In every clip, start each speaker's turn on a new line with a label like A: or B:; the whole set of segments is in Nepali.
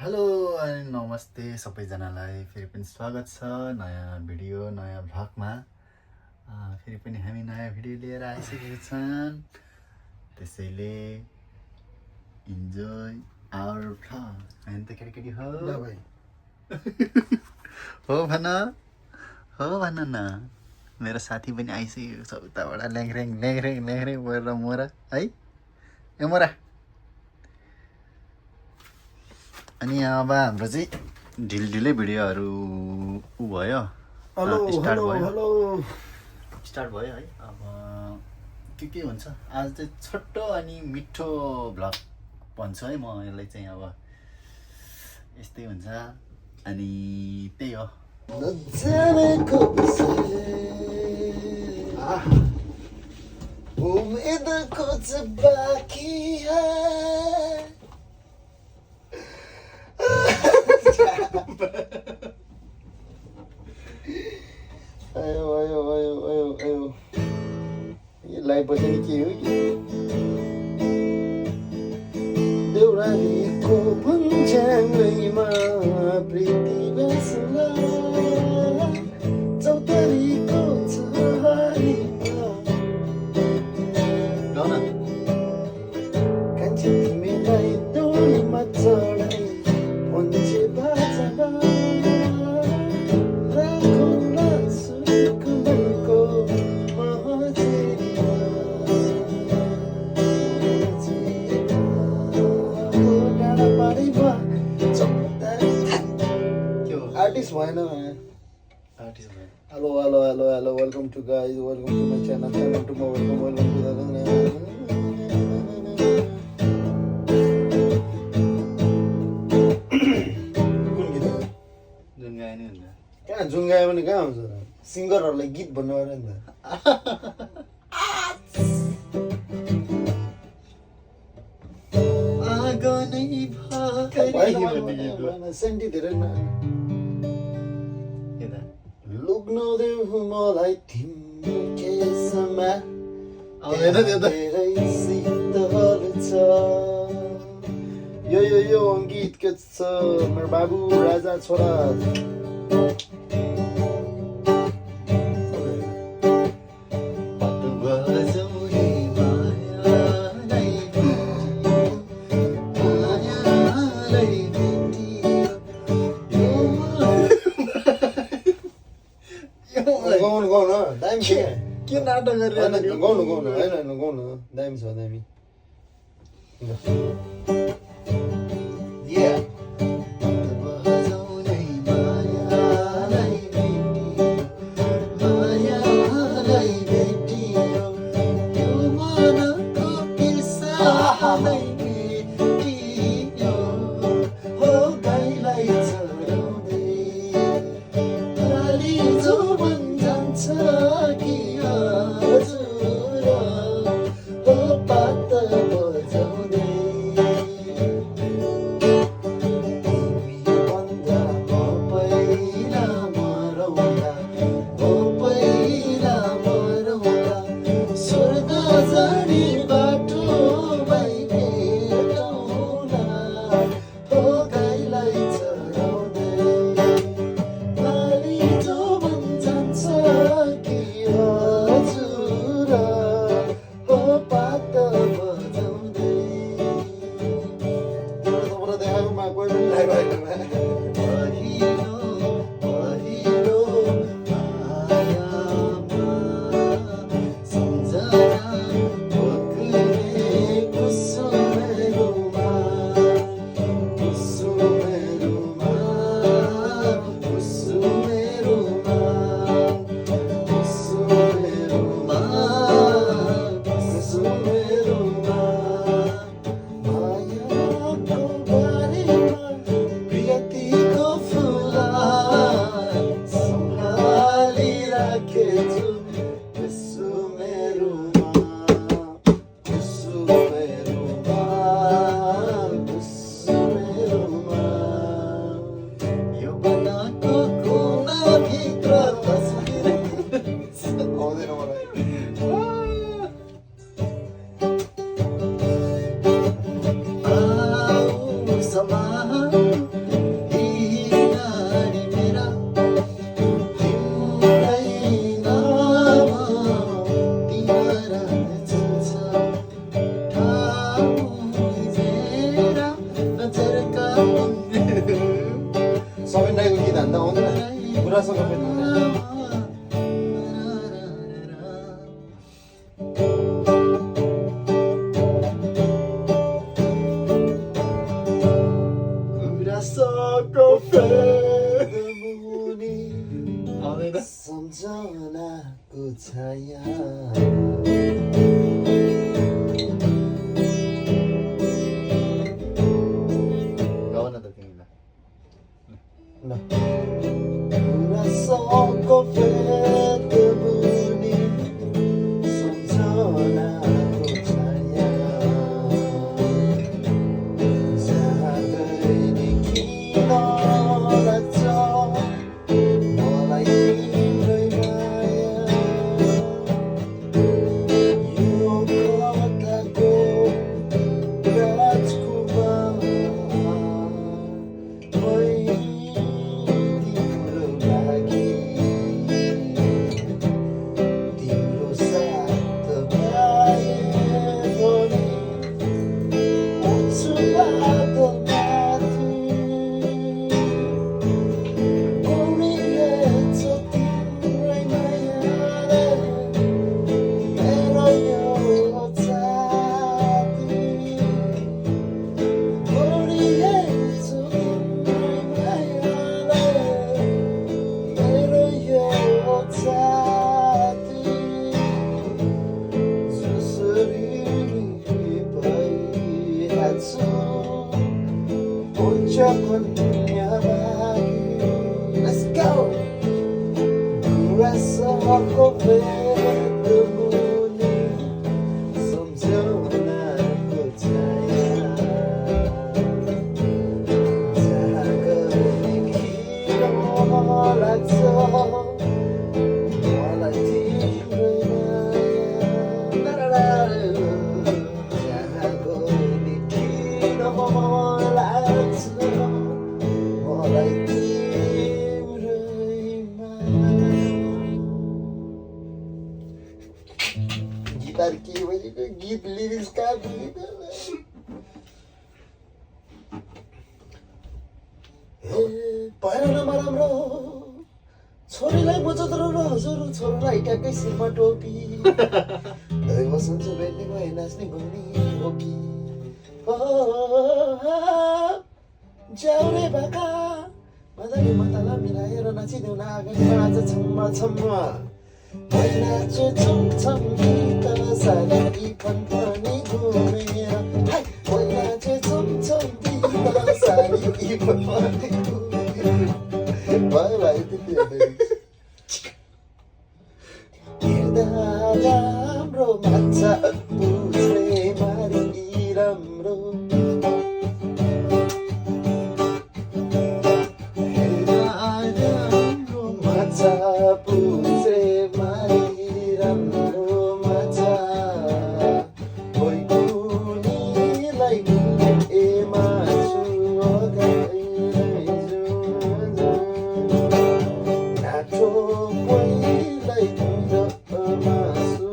A: हेलो अनि नमस्ते सबैजनालाई फेरि पनि स्वागत छ नयाँ भिडियो नयाँ भ्लगमा। फेरि पनि हामी नयाँ भिडियो लिएर आइसकेका छन्, त्यसैले इन्जोय आवर भ्लग। हैन त केटी हो
B: ल भाइ
A: हो भन न। मेरो साथी पनि आइसकेको छ उताबाट ल्याङऱ्याङ गरेर मोरा है ए मोरा। अनि अब हाम्रो चाहिँ ढिलै भिडियोहरू भयो, स्टार्ट भयो है। अब के हुन्छ आज चाहिँ छोटो अनि मिठो भ्लग भन्छु है म यसलाई चाहिँ। अब यस्तै हुन्छ अनि त्यही हो।
B: उम्मीदको चाहिँ बाँकी है। आयो आयो आयो आयो आयो यो लाइभ बजाउने के हो कि देउरालीको भन्ज्याङैमा प्रीति बेसला चौतारीको छहारीमा कान्छी तिमीलाई डोलीमा चढाई पन्छे बाजा राखौँला सुकुनको आर्टिस्ट भएन। Hello hello hello hello welcome to guys, welcome to my channel, channel to my welcome to कहाँ जुङ्गायो भने कहाँ हुन्छ र? सिङ्गरहरूलाई गीत भन्नु अरे नि त। सेन्टी धेरै न लुग्न देऊ मलाई तिम्रो केसमा धेरै शीतल छ। यो गीत के छ मेरो बाबु राजा छोरा। गाउनु दामी
A: के नाटक गरेर
B: गाउनु गाउनु दामी छ दामी। गुराँसको फेद गुराँसको फेद मुनि
A: आउँदैन
B: सम्झनाको छाया
A: गाउँ न त तिमीलाई
B: गुराँसको फेद मुनि सम्झनाको छाया जहाँ गए नि किन लाग्छ मलाई तिम्रै माया यो कथाको राजकुमार तिम्रो लागि तिम्रो साथ पाए भने उच्च बादलमाथि उडिएछ तिम्रै मायाले मेरो यो छाती उडिएछ तिम्रै मायाले मेरो यो छाती जसरी भइहाल्छु हुन्छ कन्यामागी Let's go! गुराँसको फेद मुनि सम्झनाको छाया जहाँ गए किन लाग्छ मलाई तिम्रै माया जहाँ गए किन लाग्छ मलाई तिम्रै माया गिटार के भनेको गीत लिरिक्स कहाँ पुगेको हे भएन नराम्रो छोरीलाई मजदरो र हजुर छोरालाई ट्याक्कै शिरमा टोपी दै बसन्छु भेट्ने भए नाच्ने गाउने हो कि ज्याउरे भाका मजाले मतला मिलाएर नाचिदेऊ न आगनमा आज छम्मा छम्मा नाचे छमछम गीत सारी फनफनी घुमेर नाचे छमछम गीत सारी फनफनी घुमेर भयो भाइ त्यति हेर्दा राम्रो माछा बुझ्ने मारी राम्रो हेर्दा राम्रो माछा बुझ्ने मारी राम्रो माछा कोही कुनीलाई ए मासु नाचो कोहीलाई मासु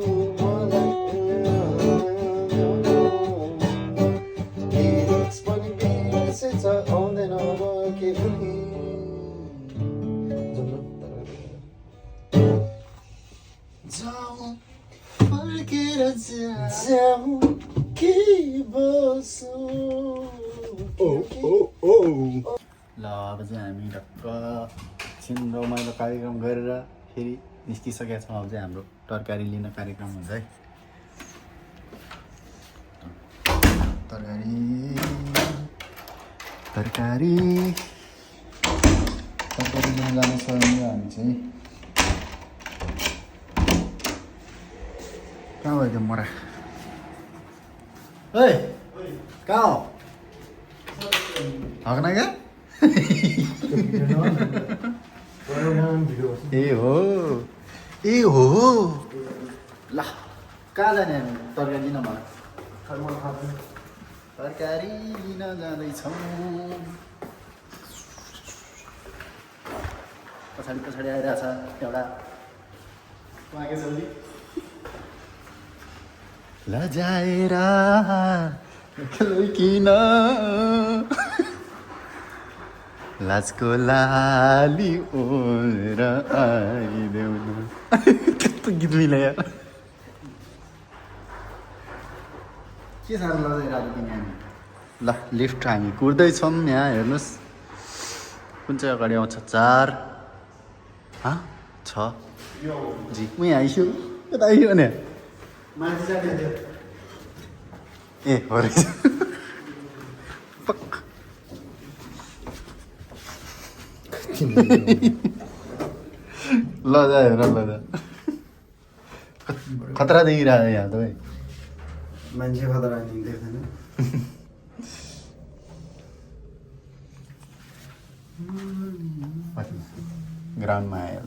B: लिरिक्स पनि बिर्सेछ आउँदैन अब के पनि जाउँ फर्केर जाउँ कि बसौँ
A: ल अब चाहिँ हामी ढक्क एकछिन रमाइलो कार्यक्रम गरेर फेरि निस्किसकेका छौँ। अब चाहिँ हाम्रो तरकारी लिन कार्यक्रम हुन्छ है। तरकारी तरकारी तरकारी लिन जानु छ भने हामी चाहिँ कहाँ भयो त्यो मोरा ओइ कहाँ हो हकना क्या ए हो ल कहाँ जाने हामी तरकारी लिन मलाई तरकारी लिन जाँदैछौँ। पछाडि पछाडि आइरहेछ एउटा मागे जल्दी लजाएर किन लाजको लाली ओर आइदेऊ न कस्तो गीत मिलायो के साह्रो लजाइरहेको तिमी हामी ल लिफ्ट हामी कुर्दैछौँ यहाँ हेर्नुहोस् कुन चाहिँ अगाडि आउँछ 4 6 जी म यहाँ आइसु कता आइयो भने ए हो रहेछ पक्क लजा हेर लजा खतरा देखिरहेको यहाँ त भाइ
B: मान्छे खतरा देख्दैन
A: ग्राउन्डमा आयो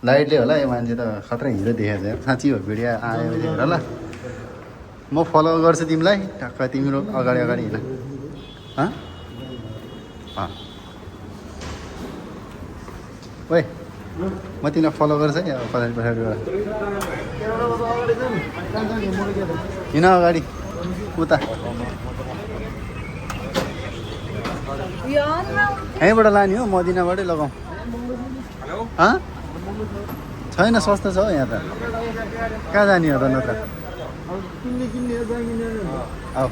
A: लाइटले होला यो मान्छे त खतरा हिरो देखेको छ साँच्ची हो भिडियो आयो हेर ल म फलो गर्छु तिमीलाई टक्क तिम्रो अगाडि अगाडि हिँड ओए म तिमीलाई फलो गर्छु नि अब पछाडि पछाडिबाट हिँड अगाडि उता यहीँबाट लाने हो मदिनाबाटै लगाउँ छैन सस्तो छ हौ यहाँ त कहाँ जाने हो त नत्र अब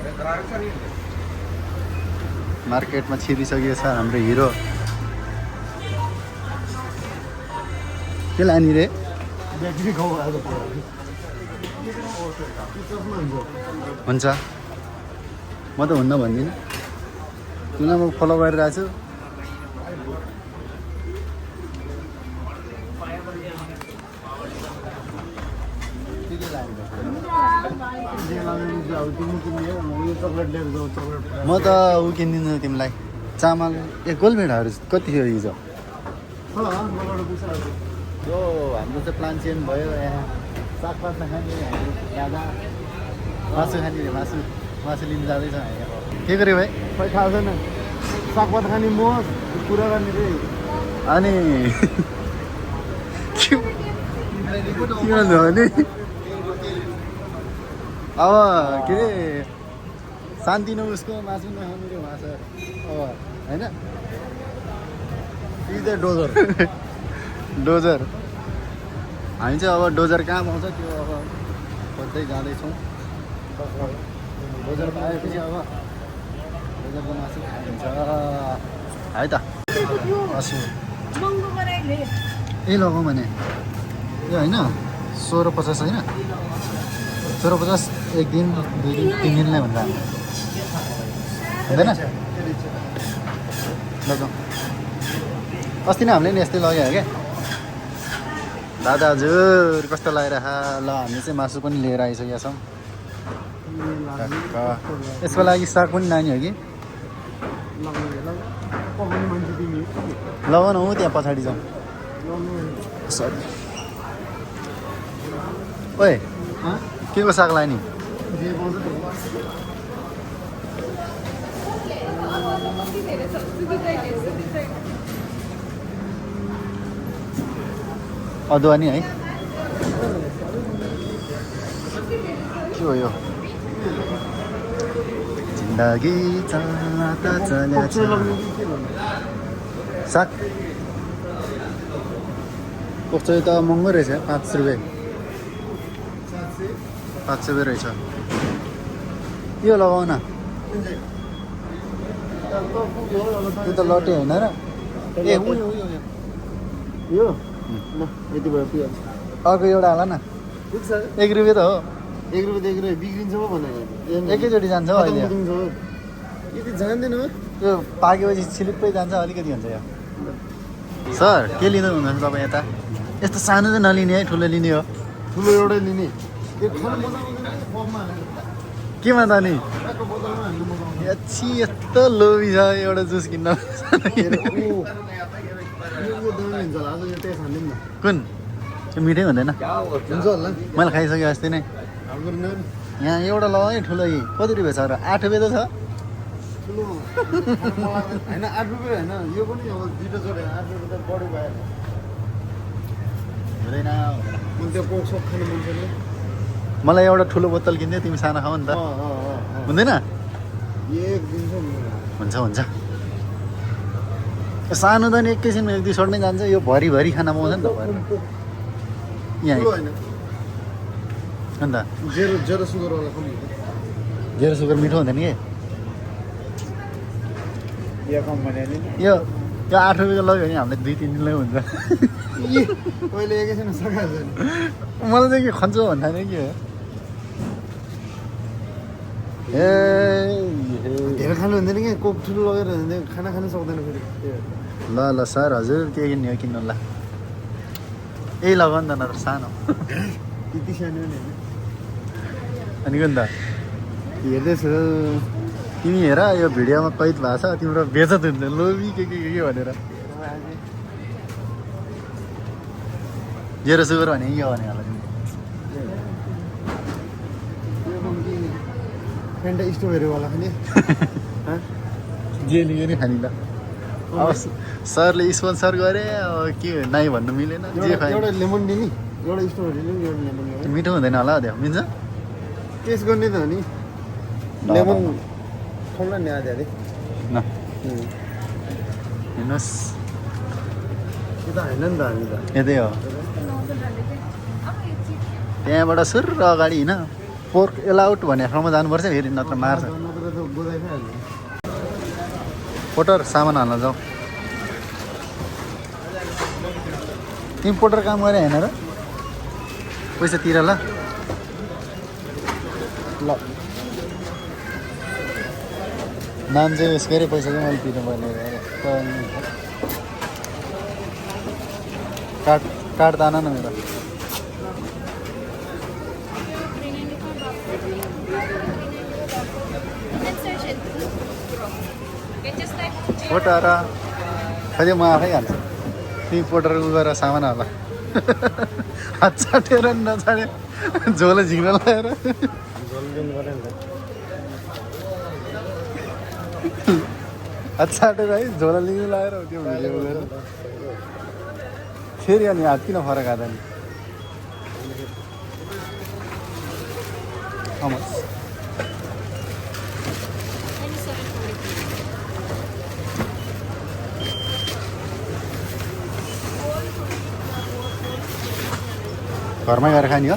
A: मार्केटमा छिरिसकेको छ हाम्रो हिरो के लाने रे हुन्छ म त हुन्न भन्दिनँ तिमीलाई म फलो गरिरहेको छु म त ऊ किनिदिन्छु तिमीलाई चामल गोलभेडाहरू कति थियो हिजो यो हाम्रो चाहिँ प्लान चेन्ज भयो यहाँ सागपात नखाने दादा मासु खाने रे मासु लिनु जाँदैछ के गर्यो भाइ
B: खै थाहा छैन सागपात खाने म कुरा गर्ने रे
A: अनि के भन्नु भने अब के अरे शान्ति न उसको मासु नखानु रे माछा अब होइन
B: डोजर
A: डोजर हामी चाहिँ अब डोजर कहाँ पाउँछ त्यो अब खोज्दै जाँदैछौँ डोजर पाएपछि अब डोजरको मासु खाइन्छ है त मासु ए लगाउँ भने यो होइन 1650 होइन 1650 एक दिन 2 दिन 3 दिनलाई भन्दा हुँदैन लगाउँ अस्ति नै हामीले नि यस्तै लगायो क्या दादा हजुर कस्तो लगाइरह ल हामी चाहिँ मासु पनि लिएर आइसकेका छौँ यसको लागि साग पनि नानी हो कि लगाउन हो त्यहाँ पछाडि जाउँ सरी ओए के को साग लाने अदुवा नि है के हो यो जिन्दगी चल्दा चल्छ साग पोख्चो त महँगो रहेछ 5 रुपियाँ 5 रुपियाँ रहेछ यो लगाउ न त्यो त लटे होइन र ए
B: यो ल यति भयो पुग्यो
A: अर्को एउटा होला न
B: पुग्छ
A: 1 रुपियाँ त हो
B: 1 रुपियाँ बिग्रिन्छ पो भनेर
A: एकैचोटि जान्छ हौ अहिले
B: यति जान्दैन हो
A: त्यो पाकेपछि छिलिप्पै जान्छ अलिकति हुन्छ यो सर के लिनु हुनुहुन्छ तपाईँ यता यस्तो सानो चाहिँ नलिने है ठुलो लिने हो
B: ठुलो एउटै लिने त्यो खानु मजा आउँदैन कपमा हालेर
A: केमा त नि
B: ट्याक्क बोतलमा हाल्नु मजा आउँदैन
A: यति यस्तो लोभी छ एउटा जुस किन्न
B: यो दामी हुन्छ होला आज यो टेस्ट हाल्दिउँ न
A: कुन त्यो मिठै हुँदैन
B: हुन्छ होला
A: मैले खाइसकेँ अस्ति नै
B: हाम्रो नाम
A: यहाँ एउटा लगाऊ है ठुलो यी कति रुपियाँ छ र 8 रुपियाँ त छ
B: ठुलो होइन 8 रुपियाँ होइन यो पनि अब दुइटा जोडेर 8 रुपियाँ त बढी भयो
A: हुँदैन
B: मैले त्यो पोक सोक खानु मन छैन
A: मलाई एउटा ठुलो बोतल किन्थ्यो तिमी सानो खाऊ नि त हुँदैन
B: एक दिन छ
A: हुन्छ हुन्छ सानो त नि एकैछिनमा एक दुई सर्ट नै जान्छ यो भरि खाना पाउँछ नि त भरि यहाँ
B: ठुलो होइन
A: अन्त
B: जेरो सुगरवाला कम हुन्छ
A: जेरो सुगर मिठो हुँदैन कि
B: या कम भने नि
A: यो 8 रुपियाँको लग्यो भने हामीलाई 2-3 दिनलाई हुन्छ
B: पहिले एकैछिन सकाएको छैन
A: मलाई चाहिँ के खन्छ भन्दा नि के हो ए
B: धेरै खानु हुँदैन कि कोक ठुलो लगेर हुँदैन खाना खानु सक्दैन फेरि
A: ल ल सर हजुर के किन्ने हो किन्नु ल यही लगाउ नि त नत्र सानो
B: त्यति सानो नि
A: अनि के त
B: हेर्दैछु
A: तिमी हेर यो भिडियोमा कैद भएको छ तिम्रो बेचत हुन्छ लोभी के भनेर जेरो सुगर भने के भने होला तिमी
B: फेन्टा स्ट्रबेरीवाला खाने
A: जे लियो नि खाने ल अब सरले स्पोन्सर गरे अब के नाइ भन्नु मिलेन जे खायो
B: एउटा लेमन दिने एउटा स्ट्रबेरी लिनु एउटा लेमन
A: मिठो हुँदैन होला त्यो मिल्छ
B: टेस्ट गर्ने त हो नि लेमन खाउला नि आधी आधी
A: न हेर्नुहोस्
B: यो त होइन नि त हामी त
A: यतै हो त्यहाँबाट सुर अगाडि होइन पोर्क एलाउट भन्ने ठाउँमा जानुपर्छ फेरि नत्र मार्छ
B: नत्र त गोदाइ खाइहाल्नु
A: पोटर सामान हाल्न जाउँ तिमी पोटर काम गरे होइन र पैसा तिर ल
B: ल
A: नाम चाहिँ उस गरे पैसा चाहिँ मैले तिर्नुपर्ने कार्ड दान न मेरो पोटर खै म आफै हाल्छु तिमी पोटर उ गरेर सामान हाल हात चाटेर नचाडे झोलो झिक्न लगाएर हात चाटेर है झोला लिनु लगाएर त्यो भिडियो गरेर फेरि अनि हात किन फरक हात नि घरमै गएर खाने हो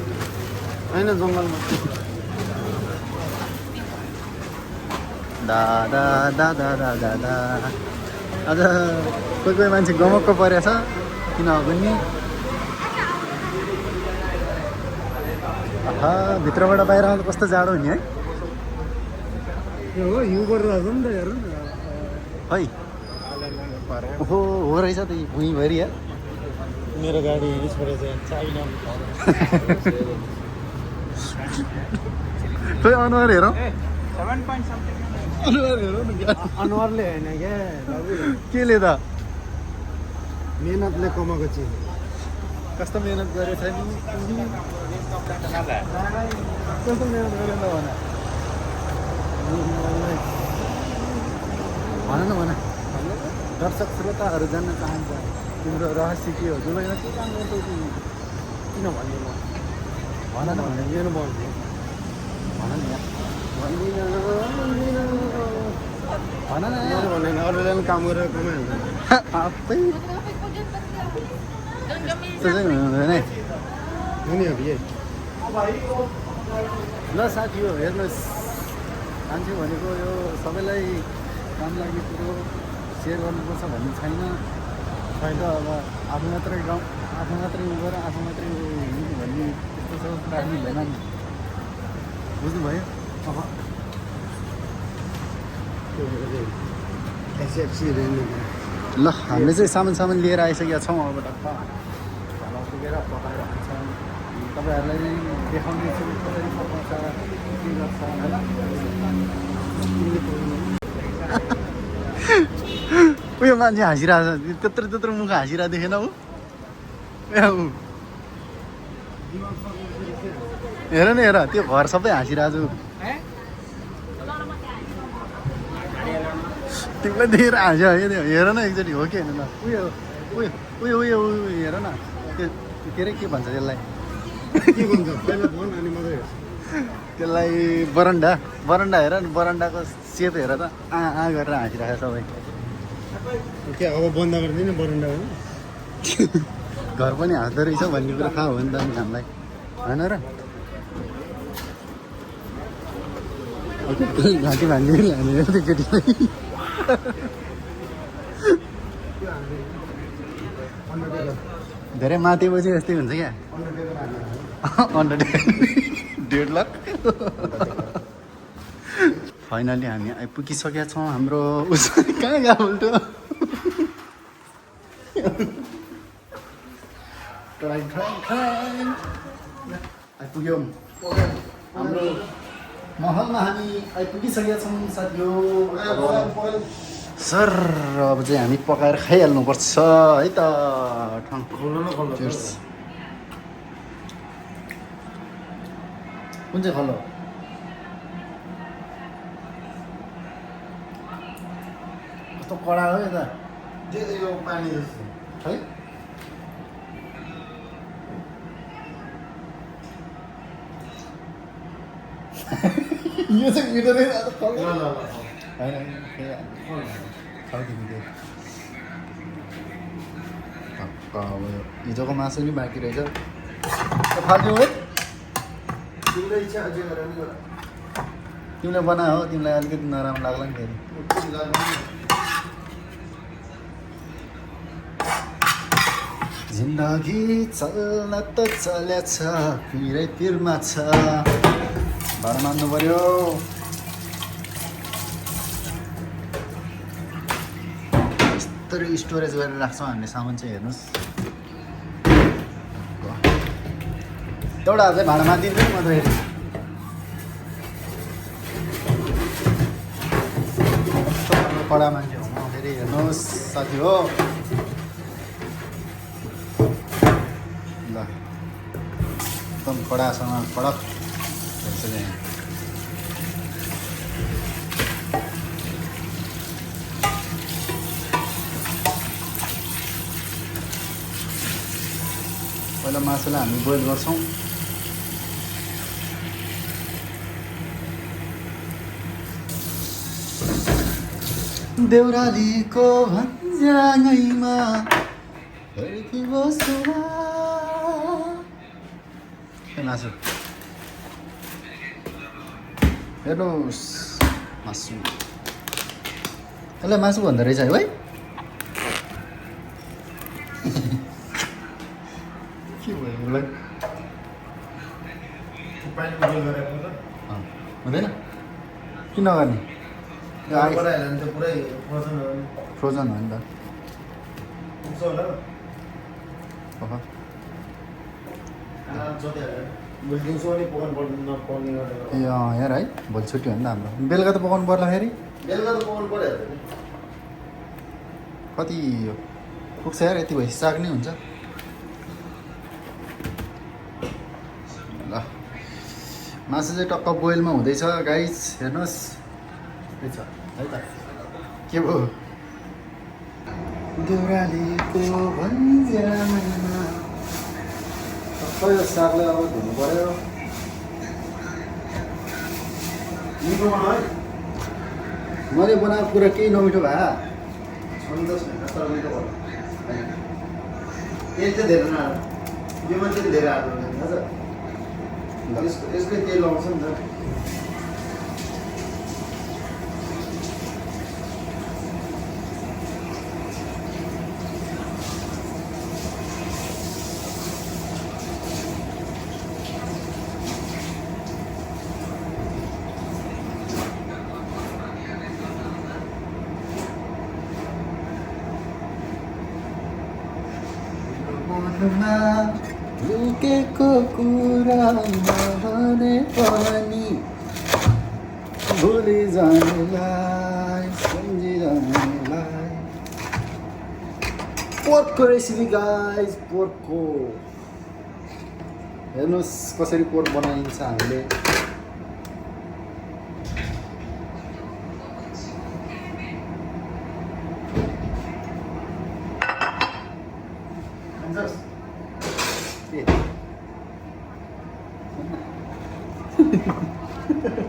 B: होइन जङ्गलमा
A: दादा दादा दादा दा आज कोही मान्छे गमक्क परेछ किन पनि आहा भित्रबाट बाहिर आउँदा कस्तो जाडो हुने है
B: यो हो हिउँ गरेर नि त हेर्नु न
A: है ओहो हो रहेछ त भुइँभरि है
B: मेरो गाडी छोडेछ चाबी
A: खोइ अनुहार हेरौँ
B: अनुहारले होइन क्या
A: केले त
B: मेहनतले कमाएको चिज
A: कस्तो मेहनत गरेछ नि कस्तो मेहनत गरेन भन न भन दर्शक श्रोताहरू जान्न चाहन्छ तिम्रो रहस्य के हो दुबईमा के काम गर्छौ तिमी
B: किन भन्ने म
A: भन न भने
B: मेरो मन
A: भन नि यहाँ भन न
B: मेरो भन्दैन अरूले पनि काम गरेर कमाइहाल्छ
A: आफै त्यो चाहिँ हुँदैन है
B: हो नि अब यही
A: ल साथी हो हेर्नुहोस् मान्छे भनेको यो सबैलाई काम लाग्ने कुरो सेयर गर्नुपर्छ भन्ने छैन होइन अब आफू मात्रै गाउँ आफू मात्रै उ गरेर आफू मात्रै हुनु भन्ने त्यस्तो सोच राख्नु हुँदैन नि बुझ्नुभयो
B: एसएफसीहरू
A: ल हामीले चाहिँ सामान लिएर आइसकेका छौँ अबबाट भाला पुगेर पकाएर खान्छौँ तपाईँहरूलाई देखाउने छु कसरी पकाउँछ के गर्छ उयो मान्छे हाँसिरहेको छ त्यत्रो मुख हाँसिरहेको देखेन ऊ हेर न हेर त्यो घर सबै हाँसिरहेको छु तिमीलाई देखेर हाँस्यो है त्यो हेर न एकचोटि हो कि होइन ल उयो उयो उयो उयो उयो हेर न त्यो के अरे के भन्छ त्यसलाई
B: के भन्छ पहिला भन अनि मात्रै हेर्छु
A: त्यसलाई बरन्डा हेर नि बरन्डाको सेप हेर त गरेर हाँसिरहेको सबै
B: के अब बन्द गरिदिनु बरन्डा होइन
A: घर पनि हाँस्दो रहेछ भन्ने कुरा थाहा हो नि त नि हामीलाई होइन र घाँटी भाङ्ने हानेर त्यो केटीलाई धेरै माथेपछि यस्तै हुन्छ क्या अन्डरटेकर 1.5 लाख फाइनली हामी आइपुगिसकेका छौँ हाम्रो उसरी कहाँ गयो उल्टो आइपुग्यौँ हाम्रो महलमा हामी आइपुगिसकेका छौँ साथीहरू सर अब चाहिँ हामी पकाएर खाइहाल्नुपर्छ है त Cheers. कुन चाहिँ खलो कस्तो कडा हो यता
B: यो पानी जस्तो
A: है यो चाहिँ मिठो नै हिजोको मासु नि बाँकी रहेछ फाल्थ्यौ है
B: तिमीलाई इच्छा अझै गरेर नि गर
A: तिमीले बनायो हो तिमीलाई अलिकति नराम्रो लाग्ला नि फेरि जिन्दगी चल्न त चलेछ पिरै पिरमा छ भाडा मान्नु पर्यो यस्तरी स्टोरेज गरेर राख्छौँ हामीले सामान चाहिँ हेर्नुहोस् एउटा चाहिँ भाडा मानिदिन्छु नि म त फेरि कडा मान्छे हो म फेरि हेर्नुहोस् साथी हो ल एकदम कडासँग कडक हेर्छ नि पहिला मासुलाई हामी बोइल गर्छौँ देउरालीको भन्ज्याङैमा मासु हेर्नुहोस् मासु यसलाई मासु भन्दो रहेछ है भाइ के भयो उसलाई
B: पानी बोइल गरेको त
A: हुँदैन किन गर्ने
B: बनाइहाल्यो भने त पुरै फ्रोजन हो नि
A: फ्रोजन हो नि त
B: पुग्छ होला
A: ओह
B: जति हाल्यो मैले दिउँसो पनि पकाउनु नपर्ने गरेर
A: ए यार है भोलि छुट्टी हो नि त हाम्रो बेलुका त पकाउनु पर्ला फेरि
B: बेलुका त पकाउनु परिहाल्यो नि
A: कति पुग्छ यार यति भएपछि साग नै हुन्छ ल मासु चाहिँ टक्क बोइलमा हुँदैछ गाइस हेर्नुहोस् है त के भयो देउरालीको भन्ज्याङैमा टक्क यो सागलाई अब धुनु पर्यो
B: मिठो बनाऊ है
A: मैले बनाएको कुरा केही नमिठो भए
B: सन्तोष होइन तर मिठो बनाऊ तेल चाहिँ धेरै नहाल्नु यो मान्छेले धेरै हाल्नु हजुर यसकै तेल आउँछ नि त
A: मनमा लुकेको कुरा नभने पनि भुलि जानेलाई सम्झिरहनेलाई पोर्कको रेसिपी गाइस पोर्कको हेर्नुहोस् कसरी पोर्क बनाइन्छ हामीले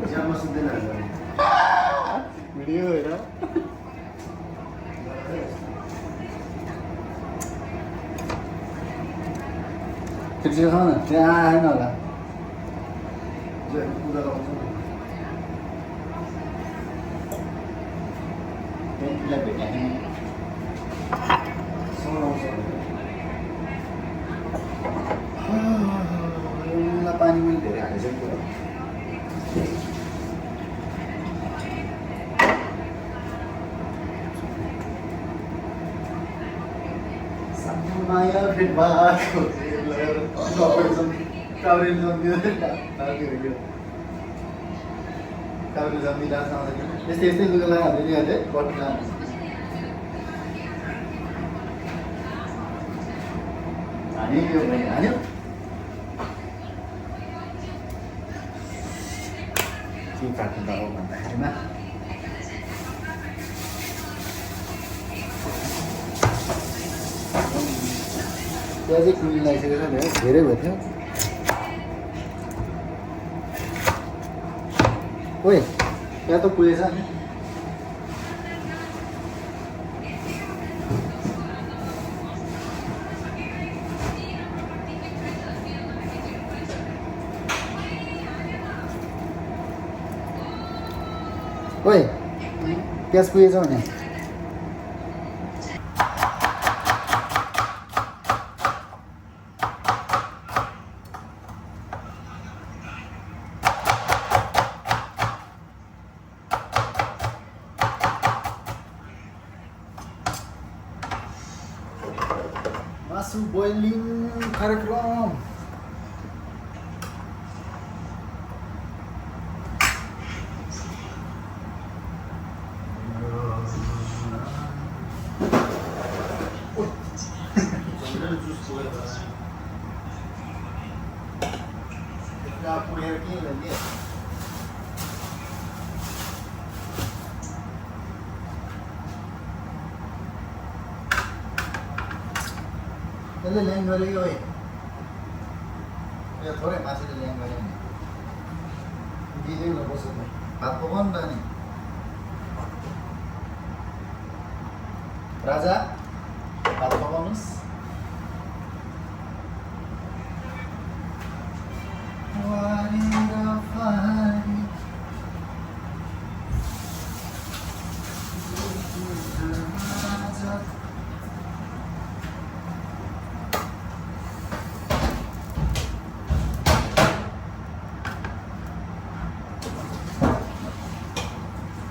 B: ज्यामा सुत्दैन
A: भिडियो हेर बिर्सेको छ न त्यहाँ आएन होला पूजा गर्छ बेन्टीलाई भेट्ने पानी पनि धेरै हालिसक्यो माया भेट भएको काभ्रे जम्दिरहेको यस्तै यस्तै लुगा लगाएर नि कट्नु हान्यो हान्यो के काट्नु त हो भन्दाखेरिमा त्यहाँ चाहिँ कुली लगाइसकेको छ नि धेरै भयो थियो ओइ त्यहाँ त पुगेछ नि ओइ प्याज पुगेछ भने मासु बोइलिङ कार्यक्रम पुगेर के गर्ने त्यसले ल्याङ गरेको है यो थोरै मासुले ल्याङ गऱ्यो नि दिँदै नबस्छ भात पकाउनु त नि राजा भात पकाउनुहोस्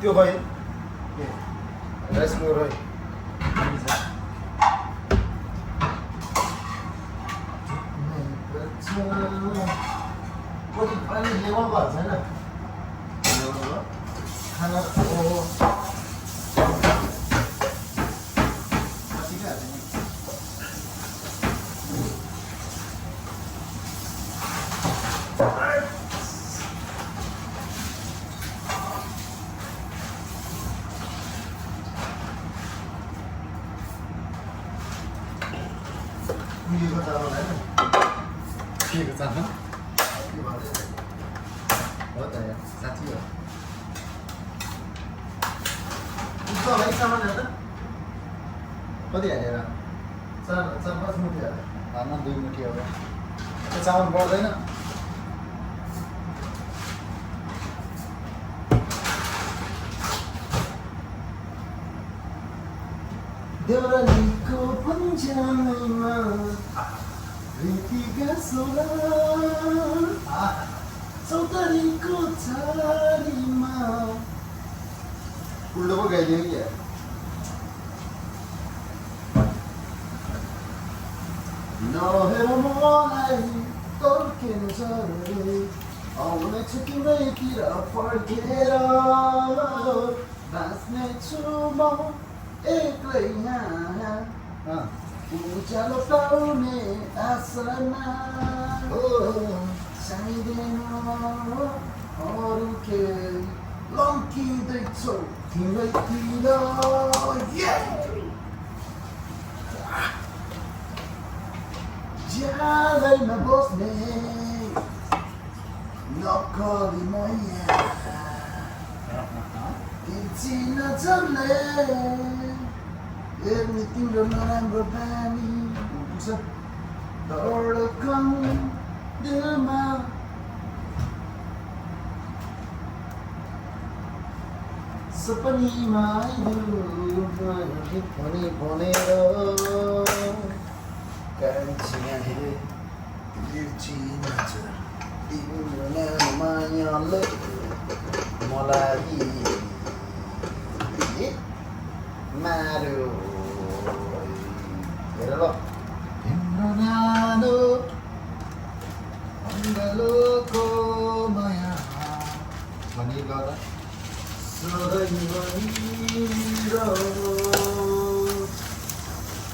A: त्यो खै राइस कुकर है कति पानी लेभल भएको छैन खाना पुगेको चामल होइन पुगेको चामल हो त यहाँ साँच्ची हो पुग्छ होला है चामल हेर्दा कति हालेर 4-5 मुठी हाल्यो हाल्न 2 मुठी हो त्यो चामल बढ्दैन देउरालीको पन्जामा रीतिका सोला चौतारीको छारीमा उल्टो पो गाइदियो कि नहेर मलाई तर्केनु छ रे आउनेछु तिम्रैतिर फर्केर बाँच्नेछु म एक्लै यहाँ उज्यालो पाउने आशमा चाहिँदैन अरू के लम्किँदैछौ तिम्रैतिर ज्यादैमा बस्ने नक्कली मैया चिन्न चल्ने हेर्ने तिम्रो नराम्रो बानी
B: धडकन दिलमा सपनीमा आइदेऊ भनी भनेर कान्छी आँखाले बिर्सी नाच्छ तिम्रो नाम मायाले मलाई मार्यो हेर ल तिम्रो नानो अङ्गलोको माया भनी गर्दा सधैँभरि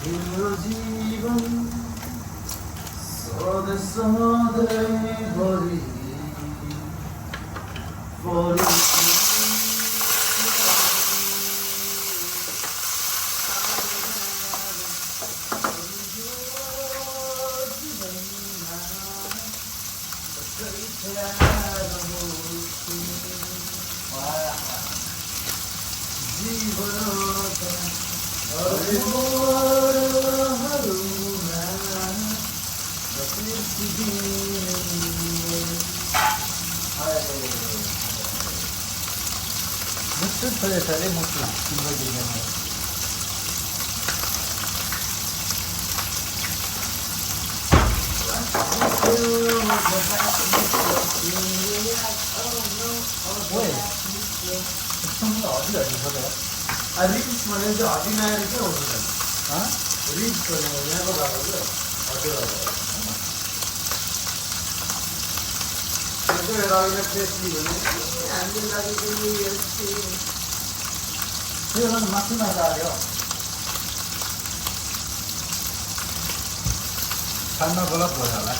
B: तिम्रो जीवन सधैँ सधैँभरि मुटु छोडेछ अरे मुटु तिम्रो जीवनमा रिल्स भने चाहिँ हड्डी नआएर के हुन्छ रिल्स भने यहाँको भएको क्या हड्डी टेस्टी भने हामीले लागेको मासु नखायो खाना गलत भयो होला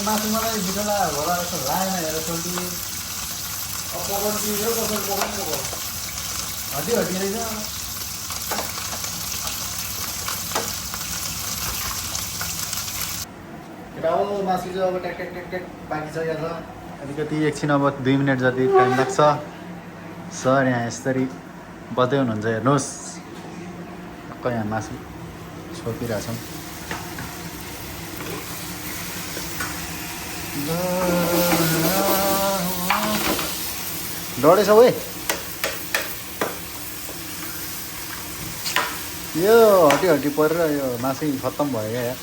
B: मासु मलाई बिटला होला जस्तो लागेन हेर सोल्टी पकाउनु दियो कसरी पकाउनु हड्डी हड्डी रहेछ केटा हो मासु चाहिँ अब ट्याक ट्याक ट्याक ट्याक पाकिसकेको छ अलिकति एकछिन अब 2 मिनट जति टाइम लाग्छ सर यहाँ यसरी बज्दै हुनुहुन्छ हेर्नुहोस् टक्क यहाँ मासु छोपिरहेछौँ डढेछ है यो हड्डी हड्डी परेर यो मासु खत्तम भयो क्या यार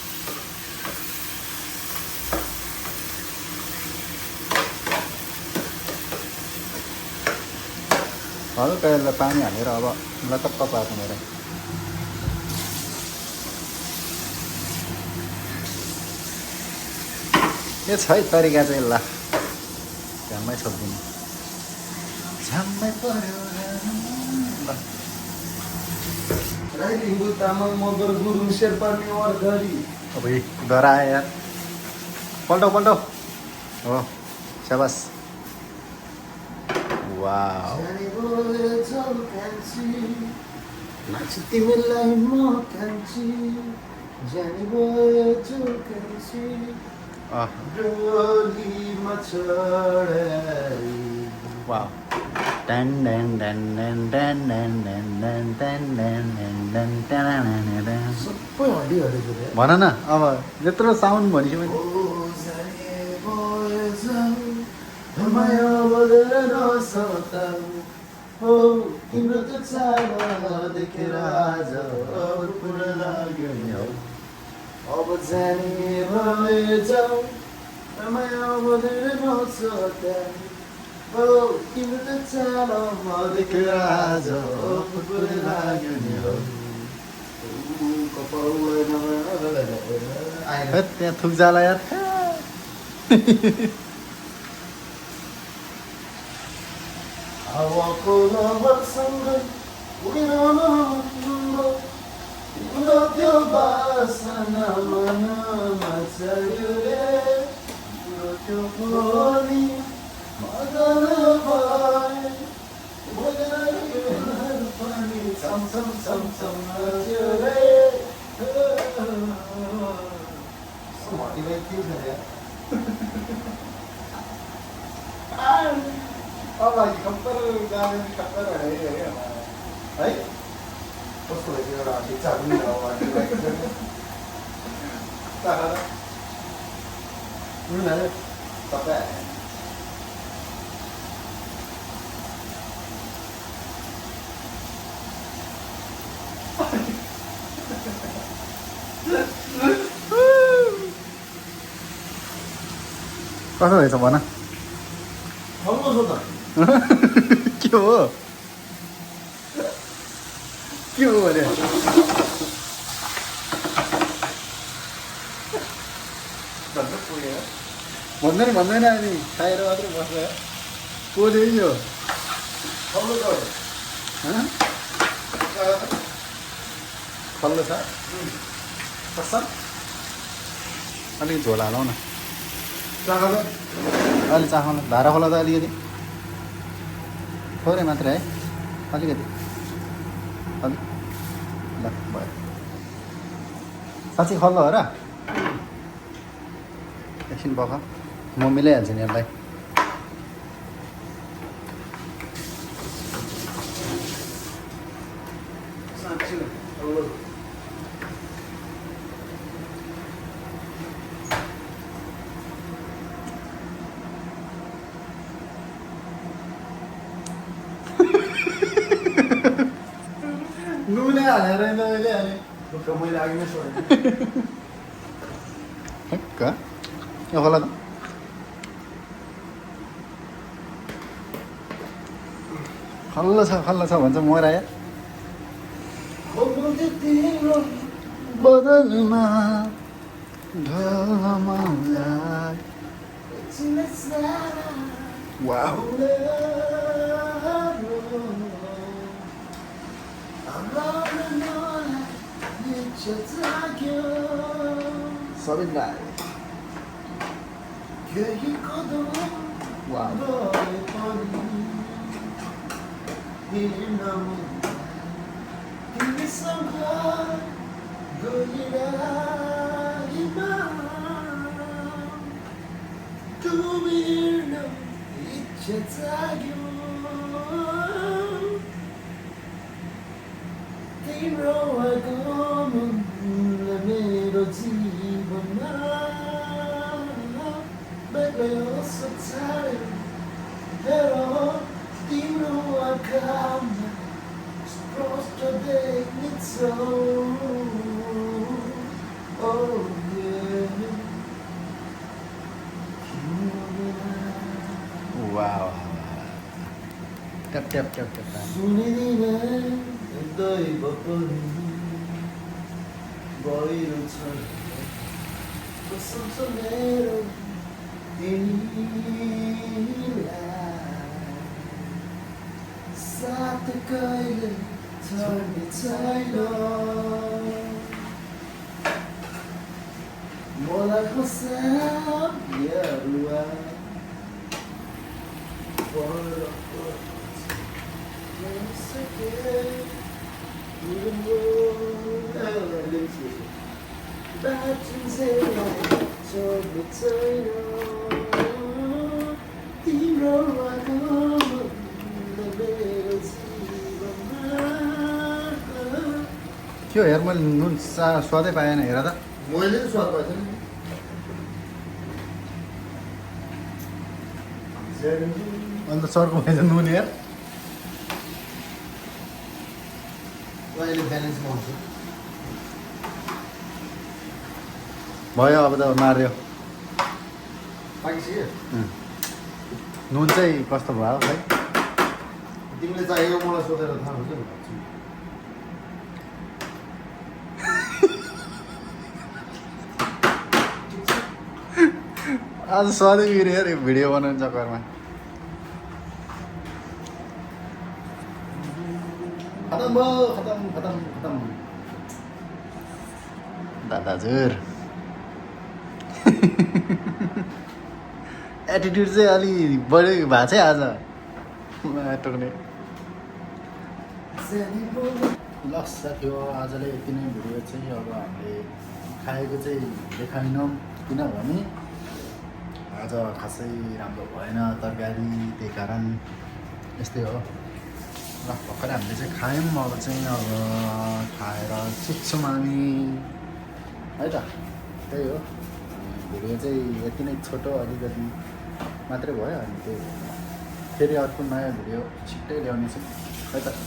B: हल्का यसलाई पानी हालेर अब लतक्क पार्नु मेरो यो छ है तरिका चाहिँ ल झ्याम्मै छोपिदिनु झ्याम्मै पर्यो लिम्बू तामाङ मगर गुरुङ शेर्पा नेवार गरी
A: अब डरायो यार पल्टौ पल्टौ हो शाबास वाउ
B: तिमीलाई म कान्छी जाने भयो कान्छी डोलीमा चढाई
A: wow done done done done done done done done done done done done
B: सबै हड्डी हड्डीको रे
A: भन न अब यत्रो साउन्ड भनेपछि मैले
B: माया बदल नसताऊ हो
A: तिम्रो त चालो देखेर आज पुरा लाग्यो नि हौ
B: अब जाने भए जाऊ माया बनेर नसोध्या
A: ओ तिम्रो त चालो देखेर आज पुरा लाग्यो नि हौ
B: आएन
A: त्यहाँ थुक जाला यार
B: हावाको लहरसँगै उडिरहन तिम्रो त्यो बासना मनमा चढ्यो रे तिम्रो त्यो बोली मदन भए पनि छमछम छमछम नाच्यो रे अब खप्पर गाने खप्पर है कस्तो रहेछ एउटा भिक्षा पनि तपाईँ
A: कसो रहेछ भन
B: फल्नु छ त
A: के हो के हो भने भन्दैन अनि खाएर मात्रै बस्छ कोले यो
B: फल्नु त
A: खल्लो छ कस्तो अलिक झोल हालौँ न अलि चाखाउनु धारा खोला त अलिकति थोरै मात्रै है अलिकति अलिक ल भयो साँच्चै खल्लो हो र एकछिन बख म मिलाइहाल्छु नि यसलाई नुनै हालेर मैले हालेँ
B: मैले अघि नै सोधेँ
A: कहाँ यो खोला त खल्लो छ भन्छ मोर आयो
B: तिम्रो
A: बदलमा ढलमालाई वाउ सबिनलाई वाउ
B: तिम्रो आगमन मेरो जीवनमा बेग्लै असर छाड्यो हेर तिम्रो आँखामा स्पष्ट देख्नेछौ ओ
A: wow tap tap tap tap
B: सुनिदिने दैव पनि गहिरो छ कसम छ मेरो तिमीलाई साथ कहिले छोड्ने छैन मलाई खसाबियारुवा तिम्रो
A: के हो हेर मैले नुन स्वादै पाएन हेर त
B: मैले त स्वाद पाएको थिएँ
A: अन्त सर्को भएछ नुन हेर
B: अहिले ब्यालेन्समा हुन्छ
A: भयो अब त मार्यो
B: पाकिसक्यो
A: नुन चाहिँ कस्तो भयो है
B: तिमीले चाहिएको मलाई सोधेर थाहा हुन्छ नि
A: आज सधैँ बिग्रियो अरे भिडियो बनाउने चक्करमा
B: खतम भयो खतम खतम खतम
A: दादा हजुर एटिट्युड चाहिँ अलि बढी भएको छ है आज टोक्ने ल साथी हो आजलाई यति नै भिडियो चाहिँ अब हामीले खाएको चाहिँ देखाएनौँ किनभने आज खासै राम्रो भएन तरकारी त्यही कारण यस्तै हो ल भर्खर हामीले चाहिँ खायौँ अब चाहिँ अब खाएर सुत्छौँ हामी है त त्यही हो भिडियो चाहिँ यति नै छोटो अलिकति मात्रै भयो अनि त्यही फेरि अर्को नयाँ भिडियो छिट्टै ल्याउनेछु है त